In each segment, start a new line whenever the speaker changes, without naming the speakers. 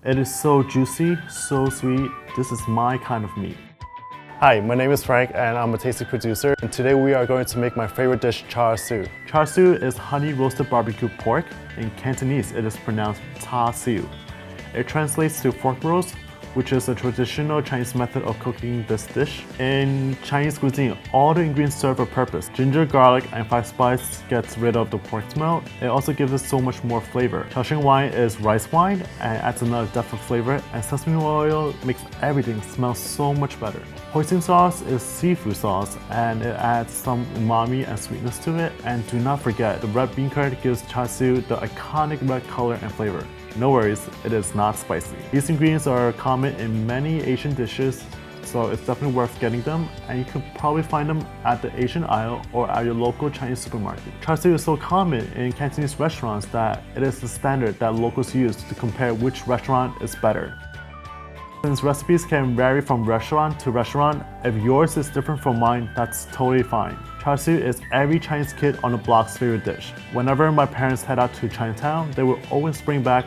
It is so juicy, so sweet. This is my kind of meat.
Hi, my name is Frank and I'm a tasty producer, and today we are going to make my favorite dish, Char Siu.
Char Siu is honey roasted barbecue pork. In Cantonese, it is pronounced Char Siu. It translates to fork roast, which is a traditional Chinese method of cooking this dish. In Chinese cuisine, all the ingredients serve a purpose. Ginger, garlic, and 5 spice gets rid of the pork smell. It also gives it so much more flavor. Shaoxing wine is rice wine and adds another depth of flavor, and sesame oil makes everything smell so much better. Hoisin sauce is seafood sauce and it adds some umami and sweetness to it. And do not forget, the red bean curd gives Char Siu the iconic red color and flavor. No worries, it is not spicy. These ingredients are common in many Asian dishes, so it's definitely worth getting them, and you can probably find them at the Asian aisle or at your local Chinese supermarket. Char Siu is so common in Cantonese restaurants that it is the standard that locals use to compare which restaurant is better. Since recipes can vary from restaurant to restaurant, if yours is different from mine, that's totally fine. Char Siu is every Chinese kid on the block's favorite dish. Whenever my parents head out to Chinatown, they will always bring back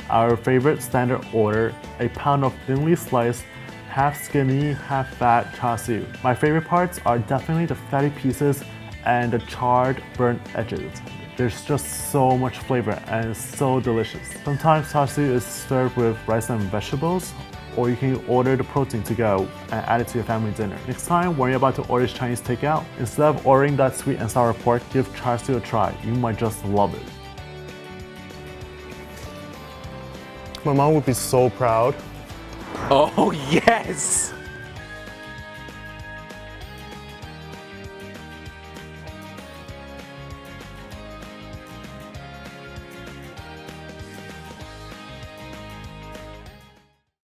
our favorite standard order, a pound of thinly sliced, half skinny, half fat Char Siu. My favorite parts are definitely the fatty pieces and the charred, burnt edges. There's just so much flavor and it's so delicious. Sometimes Char Siu is served with rice and vegetables, or you can order the protein to go and add it to your family dinner. Next time when you're about to order Chinese takeout, instead of ordering that sweet and sour pork, give Char Siu a try. You might just love it.
My mom would be so proud.
Oh, yes!